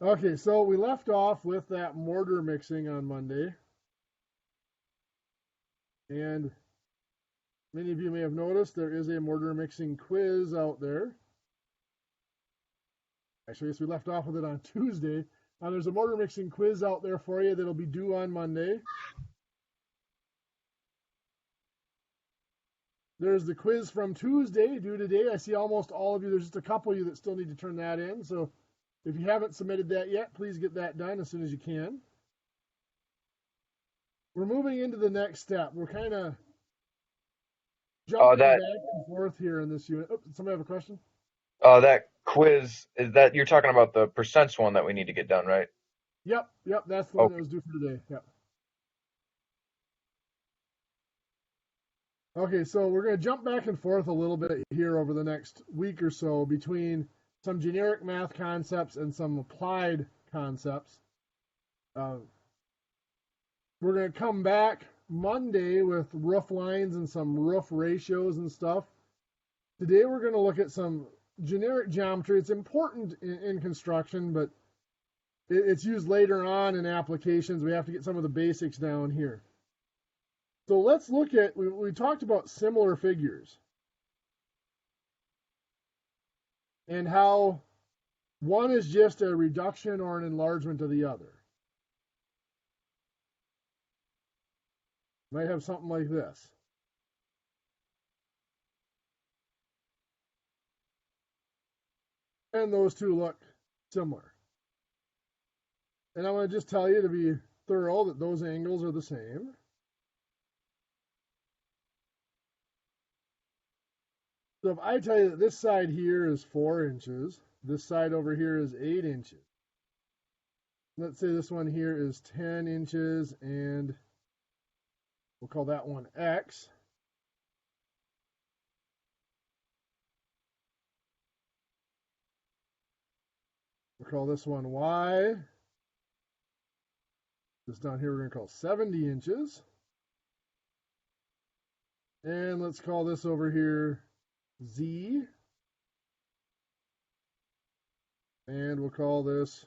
Okay, so we left off with that mortar mixing on Monday, and many of you may have noticed there is a mortar mixing quiz out there. Actually, I guess we left off with it on Tuesday. There's a mortar mixing quiz out there for you that'll be due on Monday. There's the quiz from Tuesday due today. I see almost all of you. There's just a couple of you that still need to turn that in. So if you haven't submitted that yet, please get that done as soon as you can. We're moving into the next step. We're kind of Oh, jumping that back and forth here in this unit. Oh, somebody have a question? that quiz is that you're talking about the percents one that we need to get done, right? Yep, that's the one that Okay. was due for today. Yep. Okay, so we're going to jump back and forth a little bit here over the next week or so between some generic math concepts and some applied concepts. Uh, we're going to come back Monday with roof lines and some roof ratios and stuff. Today we're going to look at some generic geometry. It's important in construction, but it's used later on in applications. We have to get some of the basics down here. So let's look at, we talked about similar figures and how one is just a reduction or an enlargement of the other. Might have something like this. And those two look similar. And I'm going to just tell you to be thorough that those angles are the same. So if I tell you that this side here is 4 inches, this side over here is 8 inches. Let's say this one here is 10 inches, and we'll call that one X. We'll call this one Y. This down here we're going to call 70 inches. And let's call this over here Z. And we'll call this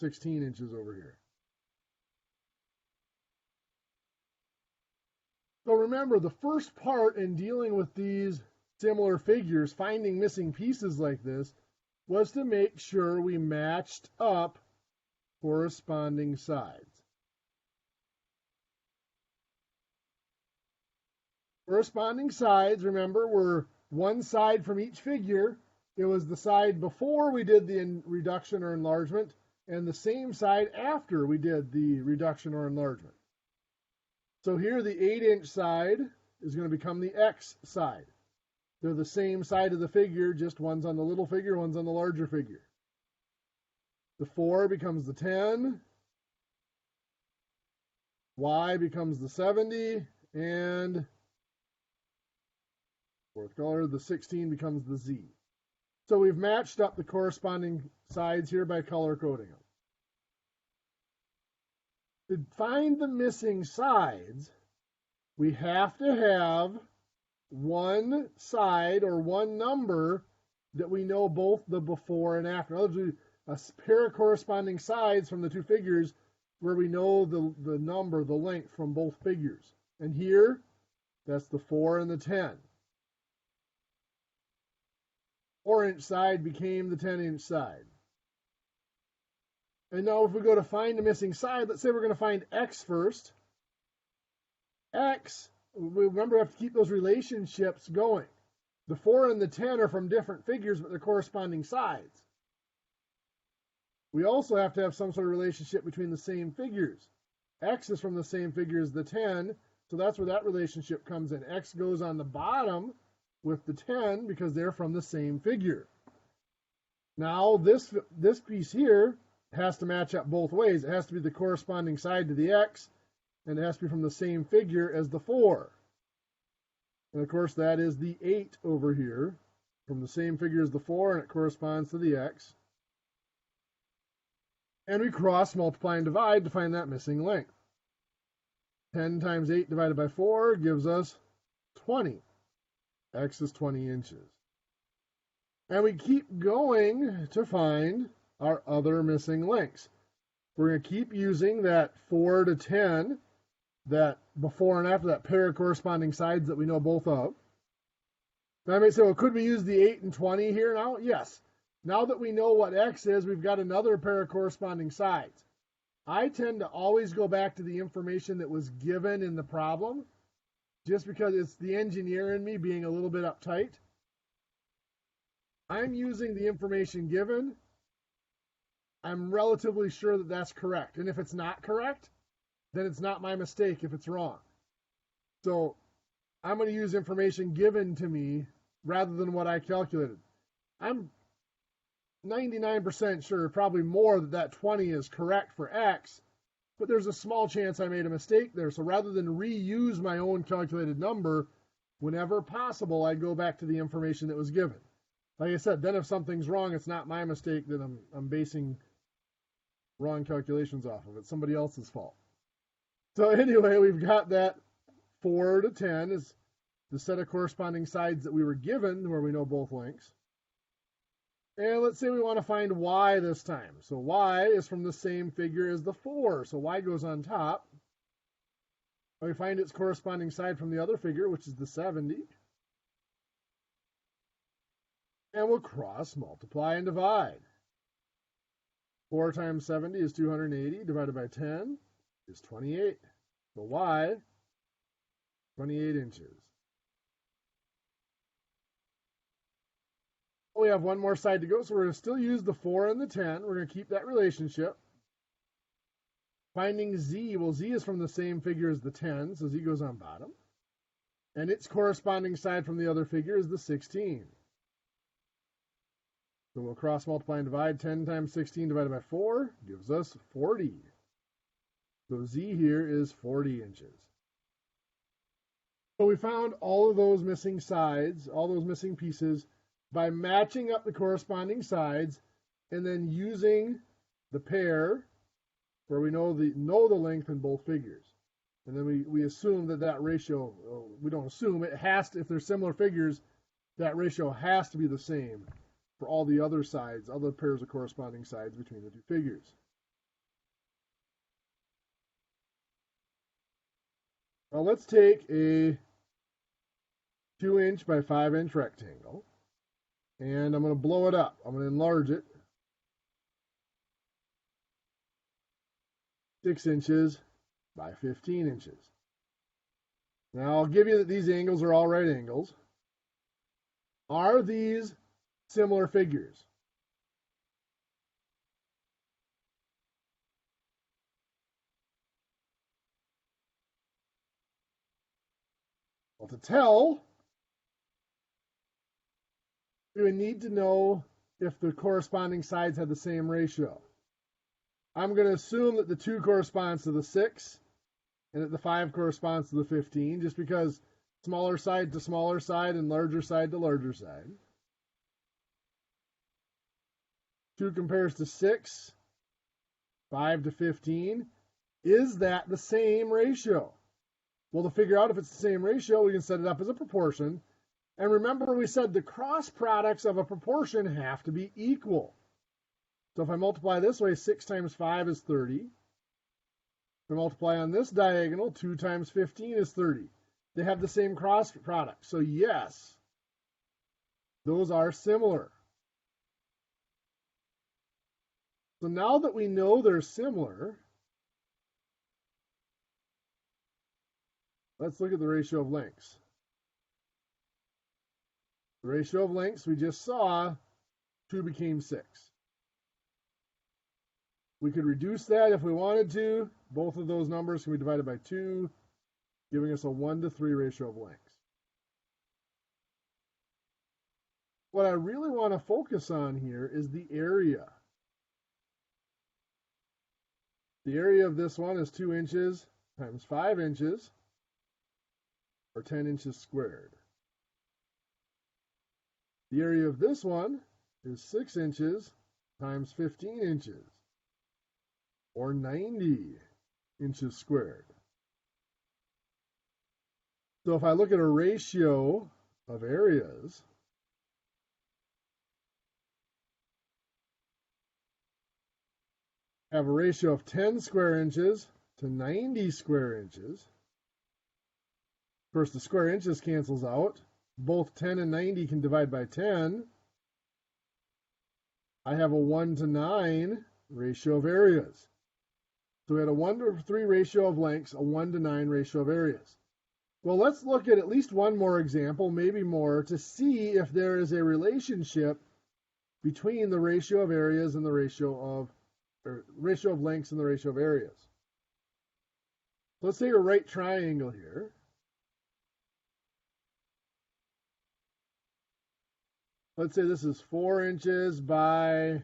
16 inches over here. So remember, the first part in dealing with these similar figures, finding missing pieces like this, was to make sure we matched up corresponding sides. Corresponding sides, remember, were one side from each figure. It was the side before we did the reduction or enlargement, and the same side after we did the reduction or enlargement. So here the 8-inch side is going to become the X side. They're the same side of the figure, just one's on the little figure, one's on the larger figure. The 4 becomes the 10, Y becomes the 70, and fourth color, the 16 becomes the Z. So we've matched up the corresponding sides here by color coding them. To find the missing sides, we have to have one side or one number that we know both the before and after. In other words, a pair of corresponding sides from the two figures where we know the number, the length from both figures. And here, that's the 4 and the 10. 4-inch side became the 10-inch side. And now if we go to find the missing side, let's say we're going to find X first. X, remember, we have to keep those relationships going. The 4 and the 10 are from different figures, but they're corresponding sides. We also have to have some sort of relationship between the same figures. X is from the same figure as the 10, so that's where that relationship comes in. X goes on the bottom with the 10 because they're from the same figure. Now, this piece here has to match up both ways. It has to be the corresponding side to the X, and it has to be from the same figure as the 4. And of course, that is the 8 over here, from the same figure as the 4, and it corresponds to the X. And we cross, multiply, and divide to find that missing length. 10 times 8 divided by 4 gives us 20. X is 20 inches. And we keep going to find our other missing links. We're going to keep using that 4 to 10, that before and after, that pair of corresponding sides that we know both of. Now I may say, well, could we use the 8 and 20 here now? Yes. Now that we know what x is, we've got another pair of corresponding sides. I tend to always go back to the information that was given in the problem, just because it's the engineer in me being a little bit uptight. I'm using the information given. I'm relatively sure that that's correct. And if it's not correct, then it's not my mistake if it's wrong. So I'm going to use information given to me rather than what I calculated. I'm 99% sure, probably more, that 20 is correct for x, but there's a small chance I made a mistake there. So rather than reuse my own calculated number, whenever possible, I go back to the information that was given. Like I said, then if something's wrong, it's not my mistake that I'm basing wrong calculations off of. It's somebody else's fault. So anyway, we've got that 4 to 10 is the set of corresponding sides that we were given, where we know both links. And let's say we want to find y this time. So y is from the same figure as the 4. So y goes on top. We find its corresponding side from the other figure, which is the 70. And we'll cross, multiply, and divide. 4 times 70 is 280, divided by 10 is 28. So y, 28 inches. We have one more side to go, so we're going to still use the 4 and the 10. We're going to keep that relationship. Finding z, well, z is from the same figure as the 10, so z goes on bottom. And its corresponding side from the other figure is the 16. So we'll cross, multiply, and divide. 10 times 16 divided by 4 gives us 40. So z here is 40 inches. So we found all of those missing sides, all those missing pieces, by matching up the corresponding sides and then using the pair where we know the length in both figures. And then we assume that ratio, we don't assume, it has to, if they're similar figures, that ratio has to be the same for all the other sides, other pairs of corresponding sides between the two figures. Now let's take a 2-inch by 5-inch rectangle, and I'm going to blow it up. I'm going to enlarge it 6 inches by 15 inches. Now I'll give you that these angles are all right angles. Are these similar figures? Well, to tell, we would need to know if the corresponding sides had the same ratio. I'm going to assume that the 2 corresponds to the 6 and that the 5 corresponds to the 15, just because smaller side to smaller side and larger side to larger side. 2 compares to 6, 5 to 15. Is that the same ratio? Well, to figure out if it's the same ratio, we can set it up as a proportion. And remember, we said the cross products of a proportion have to be equal. So if I multiply this way, 6 times 5 is 30. If I multiply on this diagonal, 2 times 15 is 30. They have the same cross product. So yes, those are similar. So now that we know they're similar, let's look at the ratio of lengths. The ratio of lengths, we just saw, 2 became 6. We could reduce that if we wanted to. Both of those numbers can be divided by 2, giving us a 1 to 3 ratio of lengths. What I really want to focus on here is the area. The area of this one is 2 inches times 5 inches, or 10 inches squared. The area of this one is 6 inches times 15 inches, or 90 inches squared. So if I look at a ratio of areas, have a ratio of 10 square inches to 90 square inches. Of course, the square inches cancels out. Both 10 and 90 can divide by 10. I have a 1 to 9 ratio of areas. So we had a 1 to 3 ratio of lengths, a 1 to 9 ratio of areas. Well, let's look at least one more example, maybe more, to see if there is a relationship between the ratio of areas and the ratio of lengths and the ratio of areas. Let's say a right triangle here. Let's say this is 4 inches by,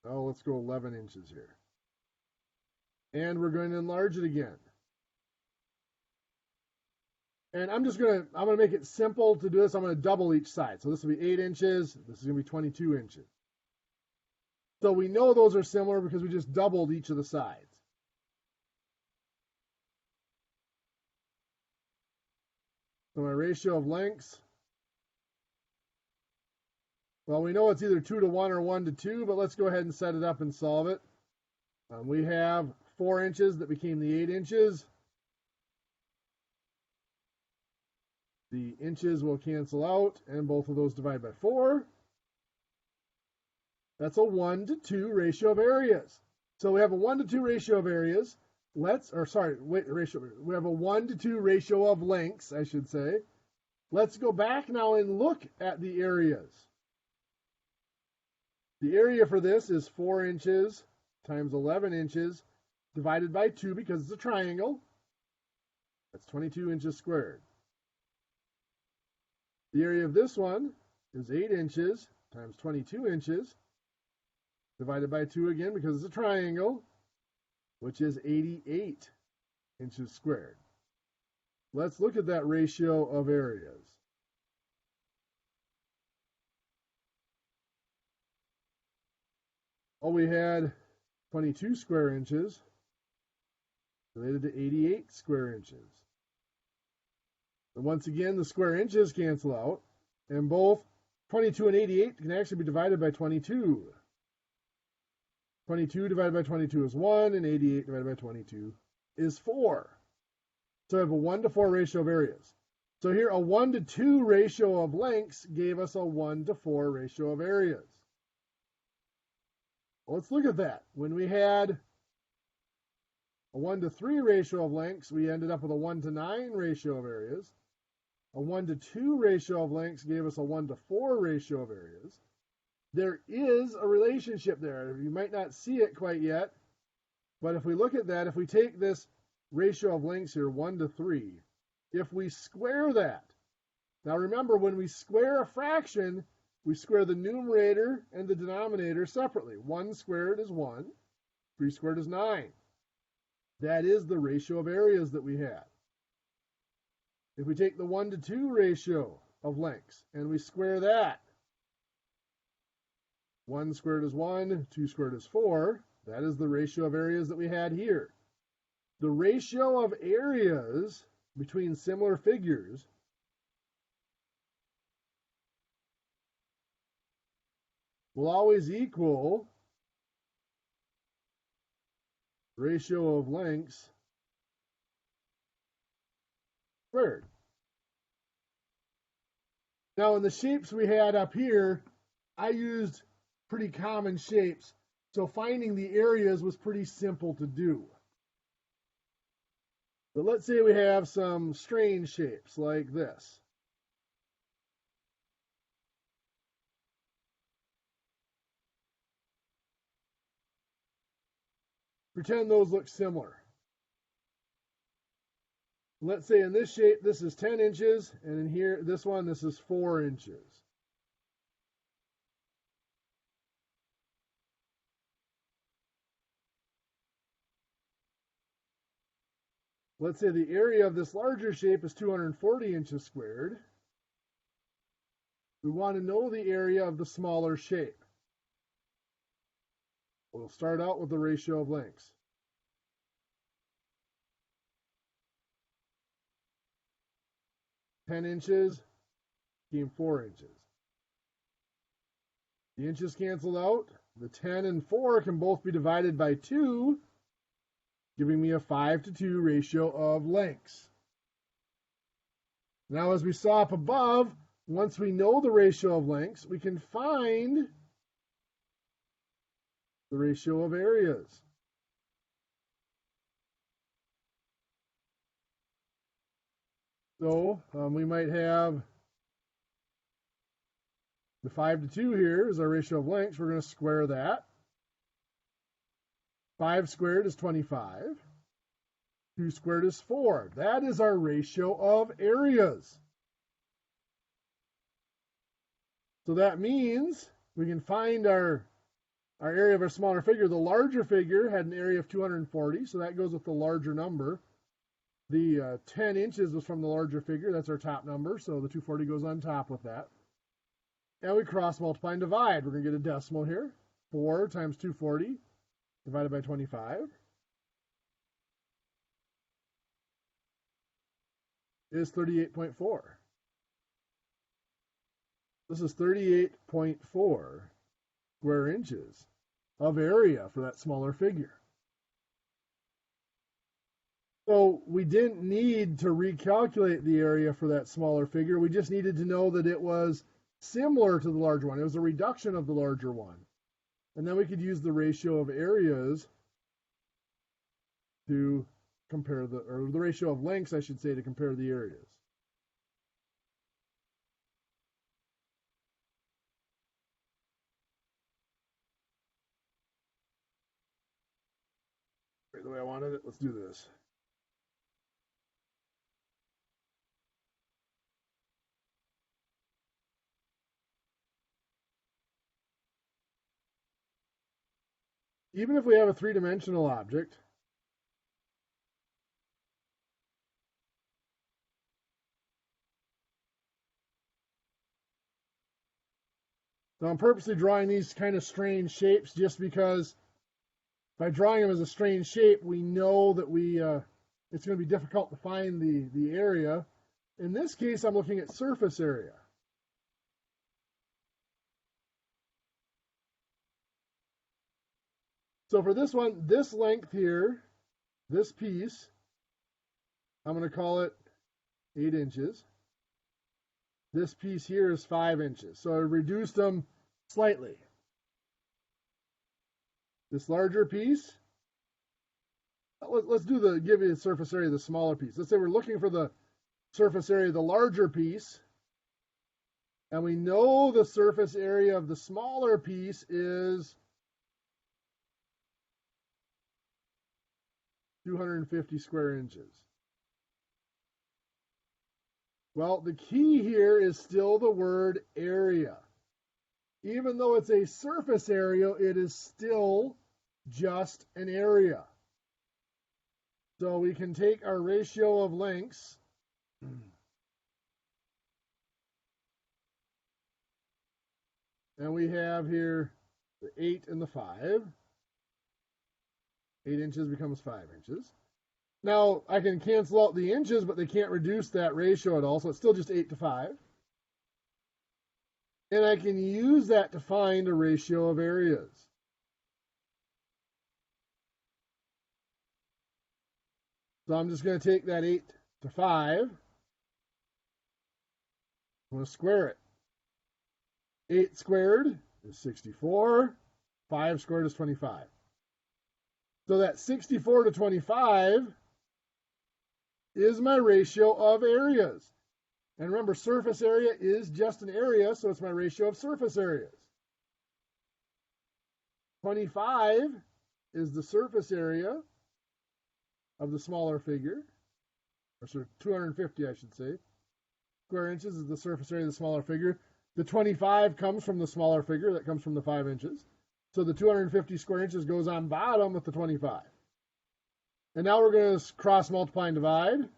let's go 11 inches here. And we're going to enlarge it again. And I'm going to make it simple to do this. I'm going to double each side. So this will be 8 inches. This is going to be 22 inches. So we know those are similar because we just doubled each of the sides. So my ratio of lengths, well, we know it's either 2 to 1 or 1 to 2, but let's go ahead and set it up and solve it. We have 4 inches that became the 8 inches. The inches will cancel out, and both of those divide by 4. That's a 1 to 2 ratio of areas. So we have a 1 to 2 ratio of areas. We have a 1 to 2 ratio of lengths, I should say. Let's go back now and look at the areas. The area for this is 4 inches times 11 inches divided by 2 because it's a triangle. That's 22 inches squared. The area of this one is 8 inches times 22 inches divided by 2 again because it's a triangle, which is 88 inches squared. Let's look at that ratio of areas. We had 22 square inches related to 88 square inches. And once again, the square inches cancel out, and both 22 and 88 can actually be divided by 22. 22 divided by 22 is 1, and 88 divided by 22 is 4. So I have a 1 to 4 ratio of areas. So here, a 1 to 2 ratio of lengths gave us a 1 to 4 ratio of areas. Well, let's look at that. When we had a 1 to 3 ratio of lengths, we ended up with a 1 to 9 ratio of areas. A 1 to 2 ratio of lengths gave us a 1 to 4 ratio of areas. There is a relationship there. You might not see it quite yet, but if we look at that, if we take this ratio of lengths here, 1 to 3, if we square that, now remember, when we square a fraction, we square the numerator and the denominator separately. 1 squared is 1, 3 squared is 9. That is the ratio of areas that we have. If we take the 1 to 2 ratio of lengths and we square that, 1 squared is 1, 2 squared is 4. That is the ratio of areas that we had here. The ratio of areas between similar figures will always equal ratio of lengths squared. Now in the shapes we had up here, I used pretty common shapes, so finding the areas was pretty simple to do. But let's say we have some strange shapes like this. Pretend those look similar. Let's say in this shape, this is 10 inches, and in here, this one, this is 4 inches. Let's say the area of this larger shape is 240 inches squared. We want to know the area of the smaller shape. We'll start out with the ratio of lengths. "10 inches became 4 inches. The inches canceled out. The 10 and 4 can both be divided by 2, giving me a 5:2 ratio of lengths. Now, as we saw up above, once we know the ratio of lengths, we can find the ratio of areas. So we might have the 5:2 here is our ratio of lengths. We're going to square that. 5 squared is 25. 2 squared is 4. That is our ratio of areas. So that means we can find our area of our smaller figure. The larger figure had an area of 240, so that goes with the larger number. The 10 inches was from the larger figure. That's our top number, so the 240 goes on top with that. And we cross multiply and divide. We're going to get a decimal here. 4 times 240 divided by 25 is 38.4. This is 38.4 square inches of area for that smaller figure. So we didn't need to recalculate the area for that smaller figure. We just needed to know that it was similar to the larger one. It was a reduction of the larger one. And then we could use the ratio of areas to compare or the ratio of lengths, I should say, to compare the areas. Right the way I wanted it, let's do this. Even if we have a three-dimensional object, so I'm purposely drawing these kind of strange shapes just because by drawing them as a strange shape, we know that it's going to be difficult to find the area. In this case, I'm looking at surface area. So for this one, this length here, this piece, I'm going to call it 8 inches. This piece here is 5 inches. So I reduced them slightly. This larger piece, let's give you the surface area of the smaller piece. Let's say we're looking for the surface area of the larger piece, and we know the surface area of the smaller piece is 250 square inches. Well, the key here is still the word area. Even though it's a surface area, it is still just an area. So we can take our ratio of lengths and we have here the 8 and the 5. 8 inches becomes 5 inches. Now, I can cancel out the inches, but they can't reduce that ratio at all, so it's still just 8 to 5. And I can use that to find a ratio of areas. So I'm just going to take that 8 to 5. I'm going to square it. 8 squared is 64. 5 squared is 25. So that 64 to 25 is my ratio of areas. And remember, surface area is just an area, so it's my ratio of surface areas. 25 is the surface area of the smaller figure, or sort of 250, I should say. Square inches is the surface area of the smaller figure. The 25 comes from the smaller figure, that comes from the 5 inches. So the 250 square inches goes on bottom with the 25. And now we're going to cross multiply and divide.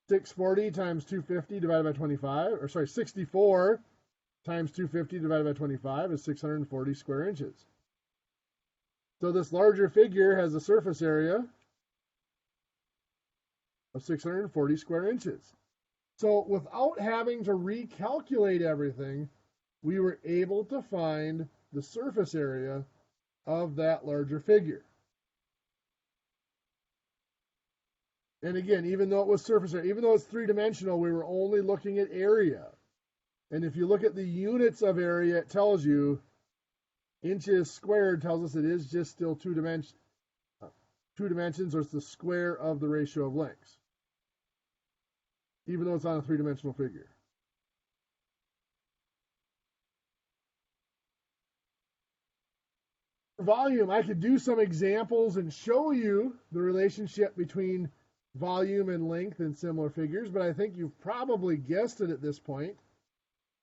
640 times 250 divided by 25, or sorry, 64 times 250 divided by 25 is 640 square inches. So this larger figure has a surface area of 640 square inches. So without having to recalculate everything, we were able to find the surface area of that larger figure. And again, even though it was surface area, even though it's three-dimensional, we were only looking at area. And if you look at the units of area, it tells you inches squared tells us it is just still two dimensions, or it's the square of the ratio of lengths, even though it's on a three-dimensional figure. For volume, I could do some examples and show you the relationship between volume and length in similar figures, but I think you've probably guessed it at this point.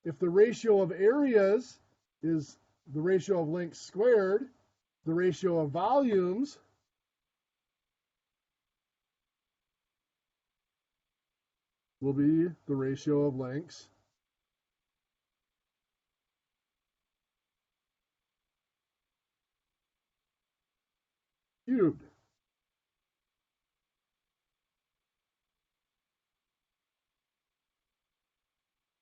If the ratio of areas is the ratio of lengths squared, the ratio of volumes will be the ratio of lengths cubed.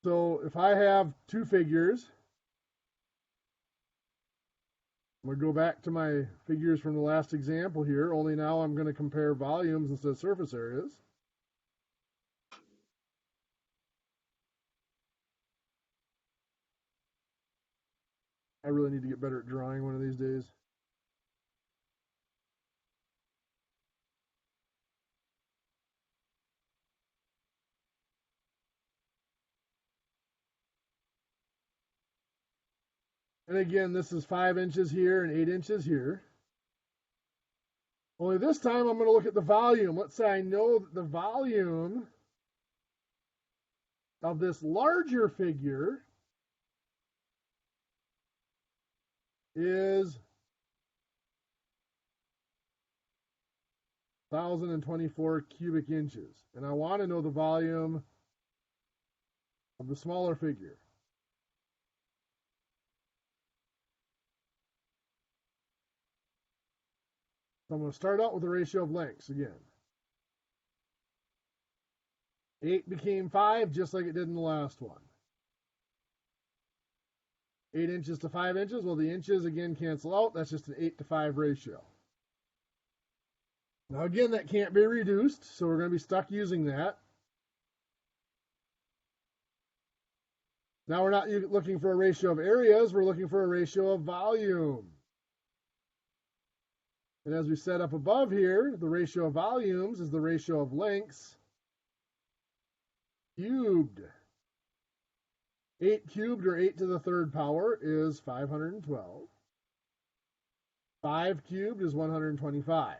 So if I have two figures, I'm going to go back to my figures from the last example here, only now I'm going to compare volumes instead of surface areas. I really need to get better at drawing one of these days. And again, this is 5 inches here and 8 inches here. Only this time I'm going to look at the volume. Let's say I know that the volume of this larger figure is 1,024 cubic inches. And I want to know the volume of the smaller figure. So I'm going to start out with the ratio of lengths again. 8 became 5, just like it did in the last one. 8 inches to 5 inches. Well, the inches again cancel out. That's just an 8 to 5 ratio. Now again, that can't be reduced, so we're going to be stuck using that. Now we're not looking for a ratio of areas, we're looking for a ratio of volume. And as we set up above here, the ratio of volumes is the ratio of lengths cubed. 8 cubed, or 8 to the third power, is 512. 5 cubed is 125.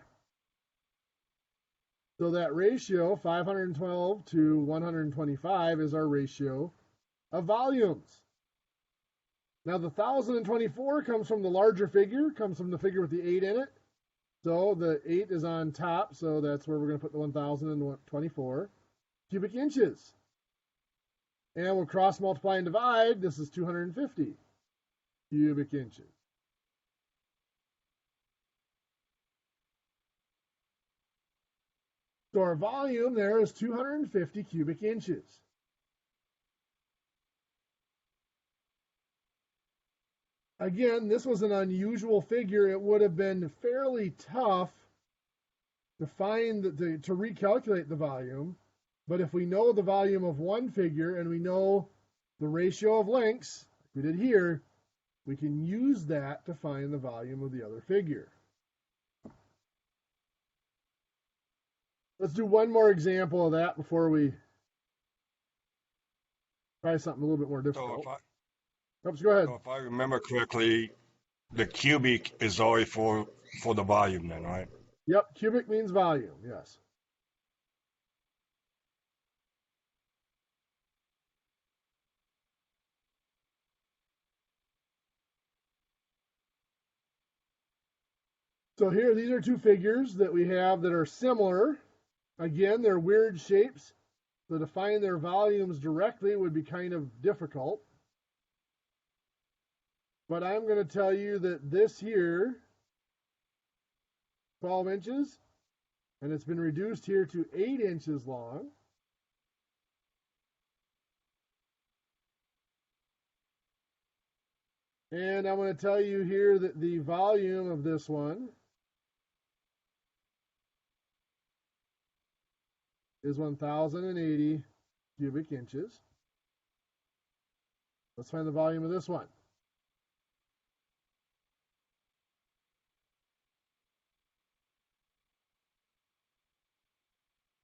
So that ratio, 512 to 125, is our ratio of volumes. Now the 1,024 comes from the larger figure, comes from the figure with the 8 in it. So the 8 is on top, so that's where we're going to put the 1,024 cubic inches. And we'll cross multiply and divide. This is 250 cubic inches. So our volume there is 250 cubic inches. Again, this was an unusual figure. It would have been fairly tough to find to recalculate the volume. But if we know the volume of one figure and we know the ratio of lengths, like we did here, we can use that to find the volume of the other figure. Let's do one more example of that before we try something a little bit more difficult. Oops, go ahead. So if I remember correctly, the cubic is always for the volume then, right? Yep, cubic means volume, yes. So here, these are two figures that we have that are similar. Again, they're weird shapes, so to find their volumes directly would be kind of difficult. But I'm going to tell you that this here, 12 inches, and it's been reduced here to 8 inches long. And I'm going to tell you here that the volume of this one is 1,080 cubic inches. Let's find the volume of this one.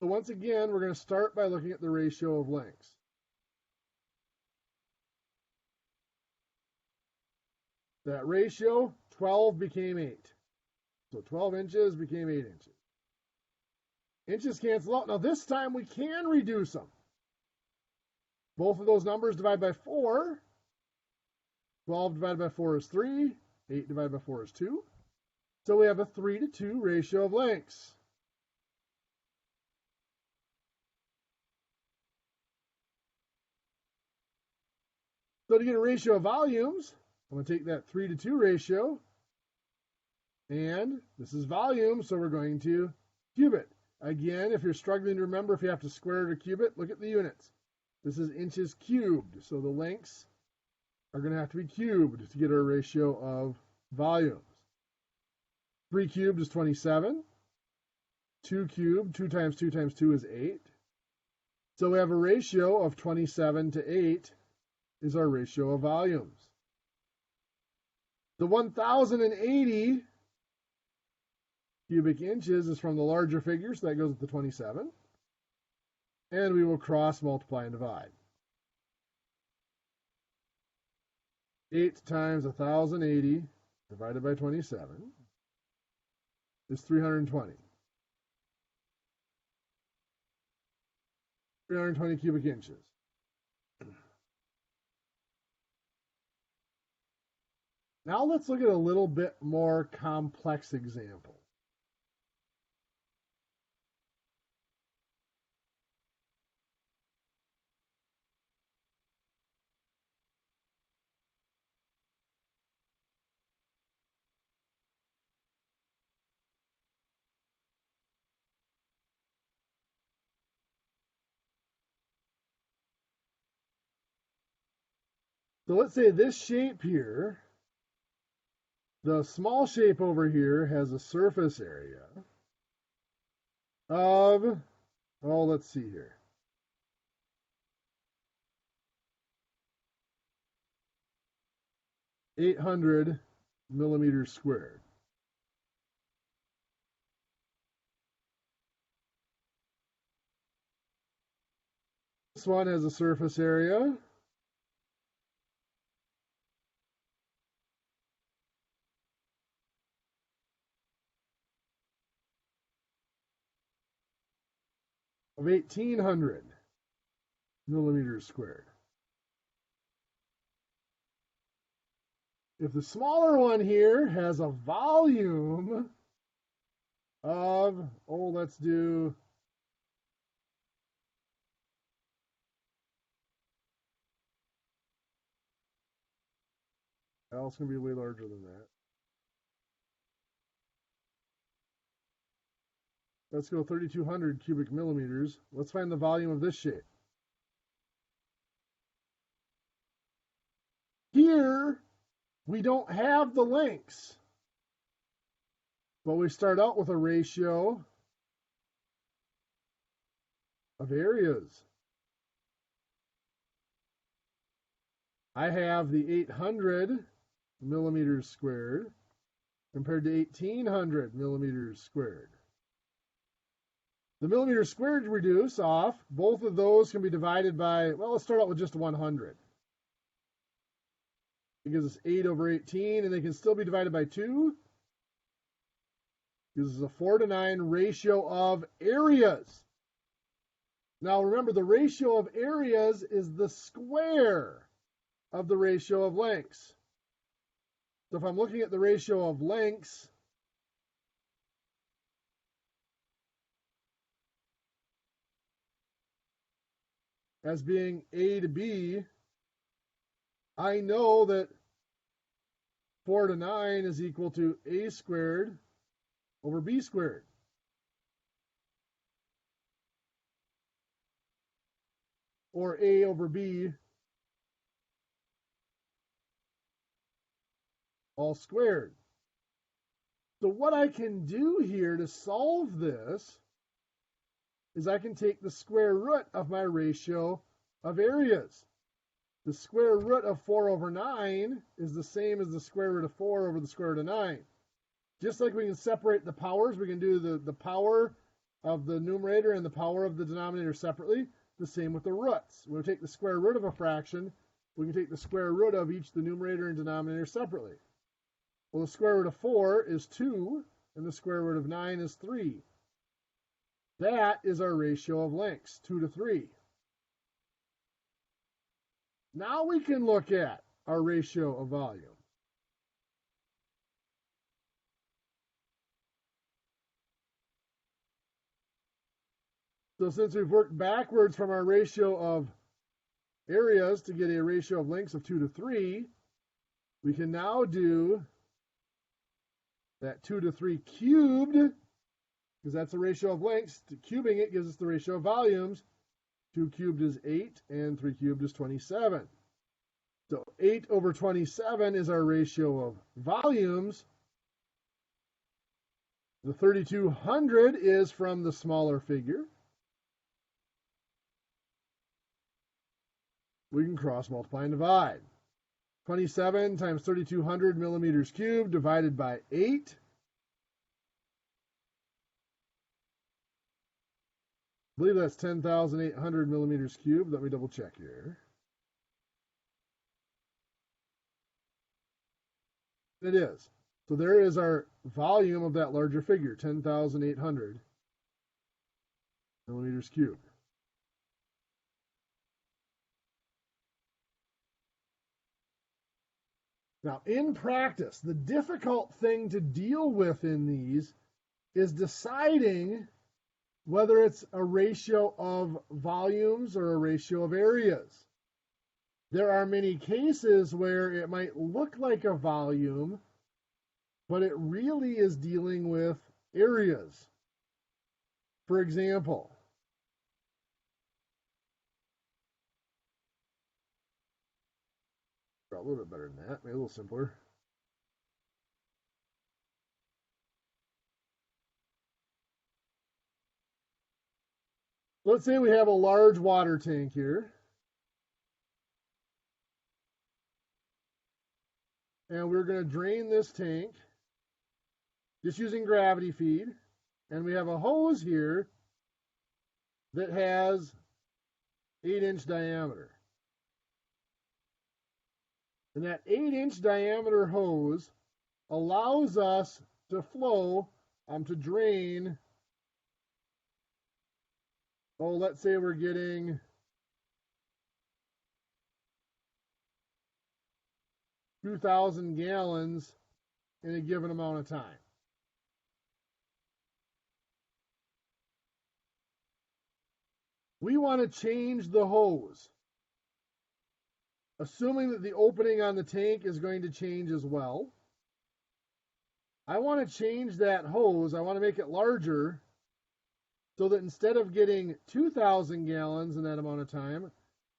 So once again, we're going to start by looking at the ratio of lengths. That ratio, 12 became 8. So 12 inches became 8 inches. Inches cancel out. Now this time we can reduce them. Both of those numbers divide by 4. 12 divided by 4 is 3. 8 divided by 4 is 2. So we have a 3-to-2 ratio of lengths. So to get a ratio of volumes, I'm going to take that 3-to-2 ratio, and this is volume, so we're going to cube it. Again, if you're struggling to remember if you have to square it or cube it, look at the units. This is inches cubed, so the lengths are going to have to be cubed to get our ratio of volumes. 3 cubed is 27. 2 cubed, 2 times 2 times 2 is 8. So we have a ratio of 27 to 8 is our ratio of volumes. The 1,080 cubic inches is from the larger figure, so that goes with the 27. And we will cross, multiply, and divide. 8 times 1,080 divided by 27 is 320. 320 cubic inches. Now let's look at a little bit more complex example. So let's say this shape here, the small shape over here has a surface area of, oh, let's see here. .800 millimeters squared. This one has a surface area of 1,800 millimeters squared. If the smaller one here has a volume of, oh, let's do it's going to be way larger than that. Let's go 3,200 cubic millimeters. Let's find the volume of this shape. Here, we don't have the lengths, but we start out with a ratio of areas. I have the 800 millimeters squared compared to 1,800 millimeters squared. The millimeters squared reduce off. Both of those can be divided by, well, let's start out with just 100. It gives us 8 over 18, and they can still be divided by 2. Gives us a 4-to-9 ratio of areas. Now remember, the ratio of areas is the square of the ratio of lengths. So if I'm looking at the ratio of lengths, as being A to B, I know that 4 to 9 is equal to A squared over B squared. Or A over B all squared. So what I can do here to solve this is I can take the square root of my ratio of areas. The square root of 4 over 9 is the same as the square root of 4 over the square root of 9. Just like we can separate the powers, we can do the power of the numerator and the power of the denominator separately. The same with the roots. When we take the square root of a fraction, we can take the square root of each the numerator and denominator separately. Well, the square root of 4 is 2, and the square root of 9 is 3. That is our ratio of lengths, 2 to 3. Now we can look at our ratio of volume. So since we've worked backwards from our ratio of areas to get a ratio of lengths of 2 to 3, we can now do that 2 to 3 cubed, because that's the ratio of lengths. Cubing it gives us the ratio of volumes. 2 cubed is 8, and 3 cubed is 27. So 8 over 27 is our ratio of volumes. The 3200 is from the smaller figure. We can cross multiply and divide. 27 times 3200 millimeters cubed divided by 8. I believe that's 10,800 millimeters cubed. Let me double check here. It is. So there is our volume of that larger figure, 10,800 millimeters cubed. Now, in practice, the difficult thing to deal with in these is deciding whether it's a ratio of volumes or a ratio of areas. There are many cases where it might look like a volume, but it really is dealing with areas. For example, a little bit better than that, maybe a little simpler. Let's say we have a large water tank here. And we're going to drain this tank just using gravity feed. And we have a hose here that has 8-inch diameter. And that 8-inch diameter hose allows us to flow, to drain, let's say we're getting 2,000 gallons in a given amount of time. We want to change the hose, assuming that the opening on the tank is going to change as well. I want to change that hose. I want to make it larger so that instead of getting 2,000 gallons in that amount of time,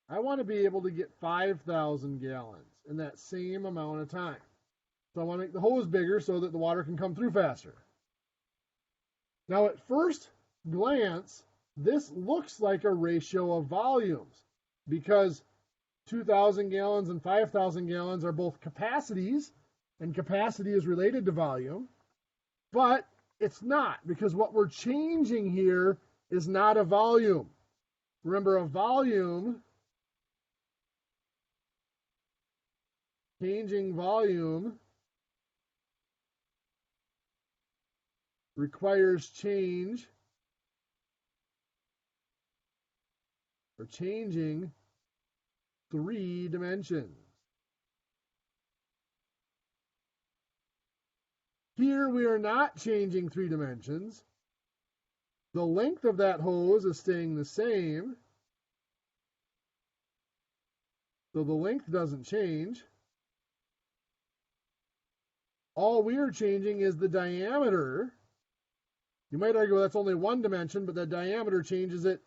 I want to be able to get 5,000 gallons in that same amount of time. So I want to make the hose bigger so that the water can come through faster. Now, at first glance, this looks like a ratio of volumes because 2,000 gallons and 5,000 gallons are both capacities, and capacity is related to volume, but it's not, because what we're changing here is not a volume. Remember, a volume, changing volume requires change or changing 3 dimensions. Here we are not changing 3 dimensions. The length of that hose is staying the same. So the length doesn't change. All we are changing is the diameter. You might argue, well, that's only 1 dimension, but the diameter changes it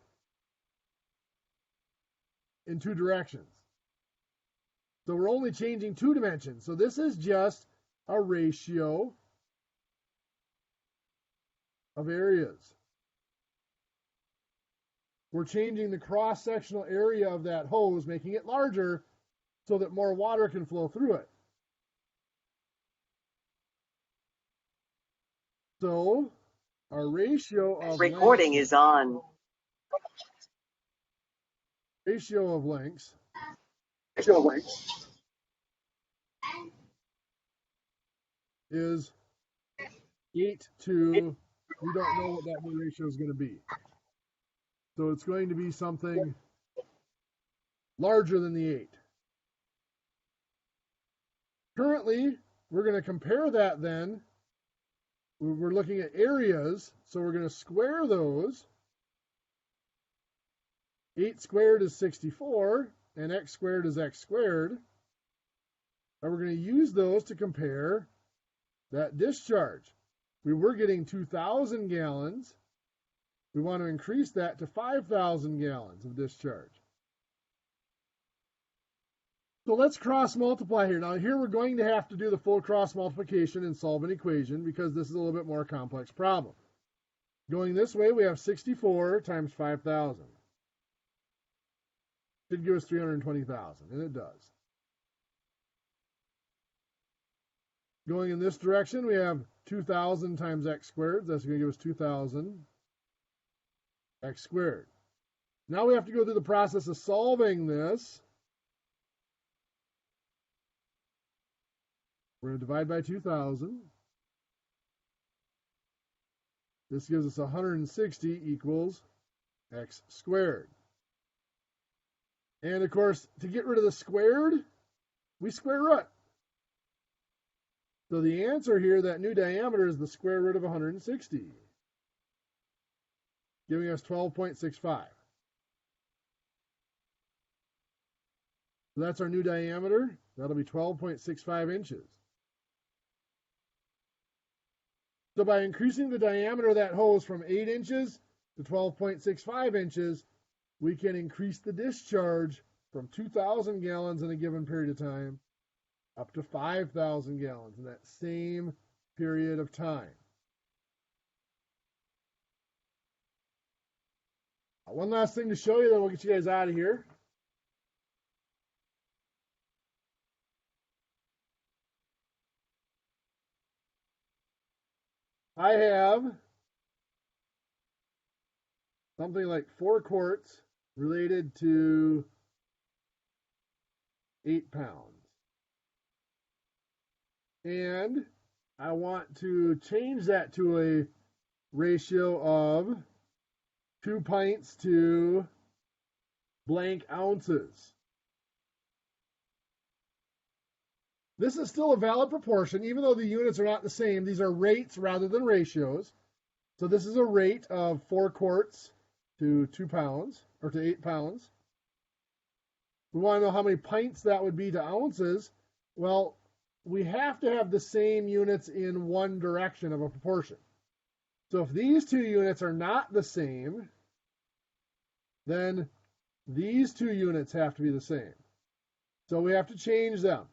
in 2 directions. So we're only changing 2 dimensions. So this is just a ratio of areas. We're changing the cross-sectional area of that hose, making it larger so that more water can flow through it. So our ratio of Recording lengths, is on. ratio of lengths is 8 to, we don't know what that new ratio is going to be. So it's going to be something larger than the 8. Currently, we're going to compare that then. We're looking at areas, so we're going to square those. 8 squared is 64, and x squared is x squared. And we're going to use those to compare that discharge. We were getting 2,000 gallons. We want to increase that to 5,000 gallons of discharge. So let's cross multiply here. Now here we're going to have to do the full cross multiplication and solve an equation because this is a little bit more complex problem. Going this way, we have 64 times 5,000. Should give us 320,000, and it does. Going in this direction, we have 2,000 times x squared. That's going to give us 2,000 x squared. Now we have to go through the process of solving this. We're going to divide by 2,000. This gives us 160 equals x squared. And of course, to get rid of the squared, we square root. So the answer here, that new diameter, is the square root of 160, giving us 12.65. So that's our new diameter. That'll be 12.65 inches. So by increasing the diameter of that hose from 8 inches to 12.65 inches, we can increase the discharge from 2,000 gallons in a given period of time up to 5,000 gallons in that same period of time. One last thing to show you, then we'll get you guys out of here. I have something like 4 quarts related to 8 pounds. And I want to change that to a ratio of 2 pints to blank ounces. This is still a valid proportion, even though the units are not the same. These are rates rather than ratios. So this is a rate of 4 quarts to 2 pounds, or to 8 pounds. We want to know how many pints that would be to ounces. Well, we have to have the same units in one direction of a proportion. So if these two units are not the same, then these two units have to be the same. So we have to change them.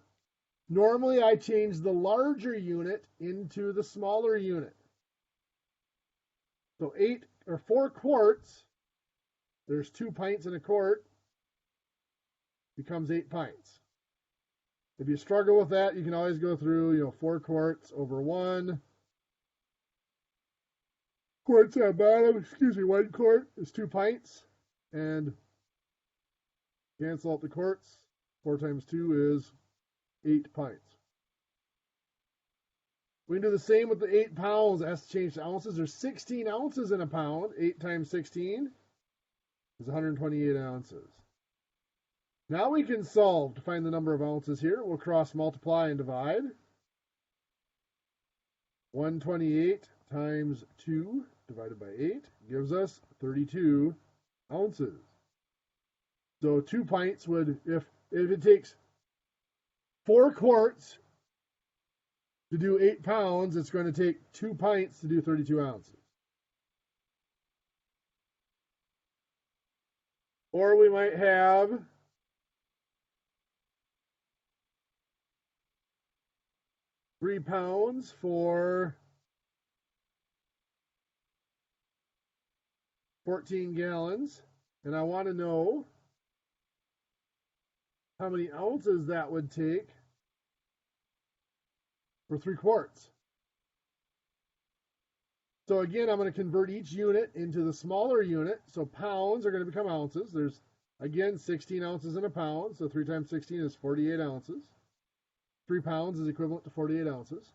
Normally, I change the larger unit into the smaller unit. So 4 quarts, there's 2 pints in a quart, becomes 8 pints. If you struggle with that, you can always go through, 4 quarts over 1. Quarts at bottom, 1 quart is 2 pints. And cancel out the quarts. 4 times 2 is 8 pints. We can do the same with the 8 pounds. It has to change to ounces. There's 16 ounces in a pound. 8 times 16 is 128 ounces. Now we can solve to find the number of ounces here. We'll cross multiply and divide. 128 times 2 divided by 8 gives us 32 ounces. So 2 pints would, if it takes 4 quarts to do 8 pounds, it's going to take 2 pints to do 32 ounces. Or we might have 3 pounds for 14 gallons. And I want to know how many ounces that would take for 3 quarts. So again, I'm going to convert each unit into the smaller unit. So pounds are going to become ounces. There's, again, 16 ounces in a pound. So 3 times 16 is 48 ounces. 3 pounds is equivalent to 48 ounces.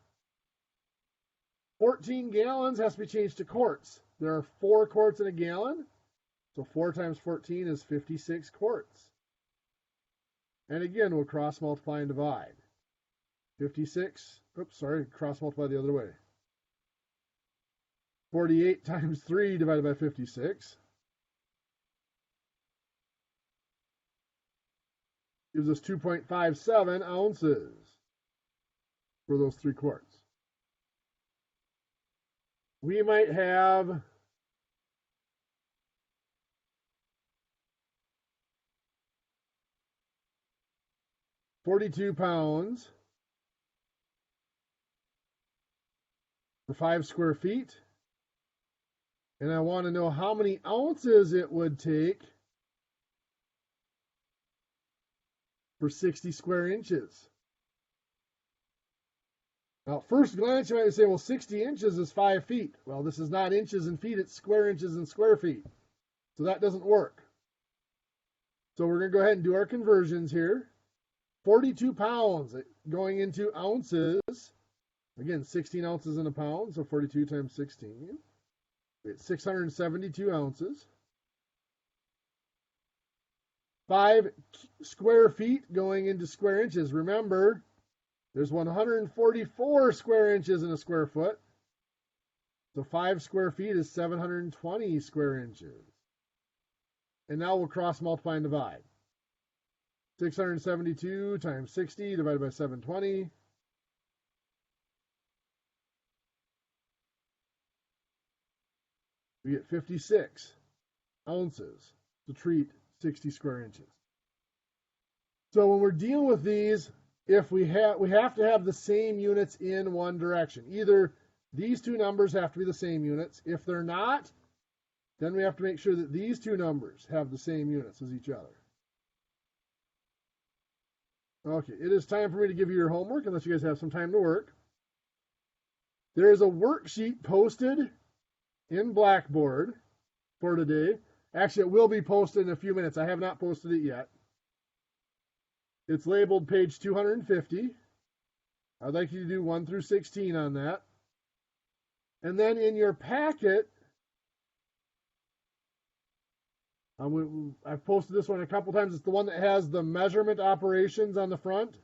14 gallons has to be changed to quarts. There are 4 quarts in a gallon. So 4 times 14 is 56 quarts. And again, we'll cross multiply and divide. 56, cross multiply the other way. 48 times 3 divided by 56 gives us 2.57 ounces for those 3 quarts. We might have 42 pounds for 5 square feet. And I want to know how many ounces it would take for 60 square inches. Now, at first glance, you might say, well, 60 inches is 5 feet. Well, this is not inches and feet, it's square inches and square feet. So that doesn't work. So we're going to go ahead and do our conversions here. 42 pounds going into ounces. Again, 16 ounces in a pound, so 42 times 16. It's 672 ounces. 5 square feet going into square inches. Remember, there's 144 square inches in a square foot. So 5 square feet is 720 square inches. And now we'll cross multiply and divide. 672 times 60 divided by 720. We get 56 ounces to treat 60 square inches. So when we're dealing with these, if we have to have the same units in one direction. Either these two numbers have to be the same units. If they're not, then we have to make sure that these two numbers have the same units as each other. Okay, it is time for me to give you your homework, unless you guys have some time to work. There is a worksheet posted in Blackboard for today. Actually, it will be posted in a few minutes. I have not posted it yet. It's labeled page 250. I'd like you to do 1 through 16 on that. And then in your packet, I've posted this one a couple times. It's the one that has the measurement operations on the front.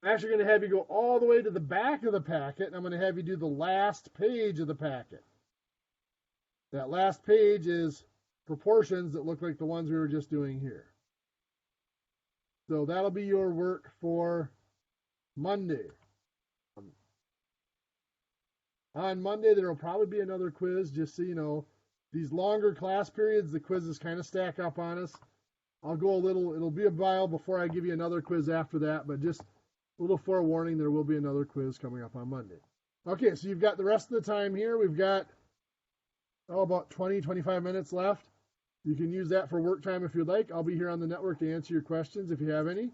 I'm actually going to have you go all the way to the back of the packet, and I'm going to have you do the last page of the packet. That last page is proportions that look like the ones we were just doing here. So that'll be your work for Monday. On Monday, there will probably be another quiz, just so you know. These longer class periods, the quizzes kind of stack up on us. I'll go a little, it'll be a while before I give you another quiz after that, but just a little forewarning, there will be another quiz coming up on Monday. Okay, so you've got the rest of the time here. We've got, about 20, 25 minutes left. You can use that for work time if you'd like. I'll be here on the network to answer your questions if you have any.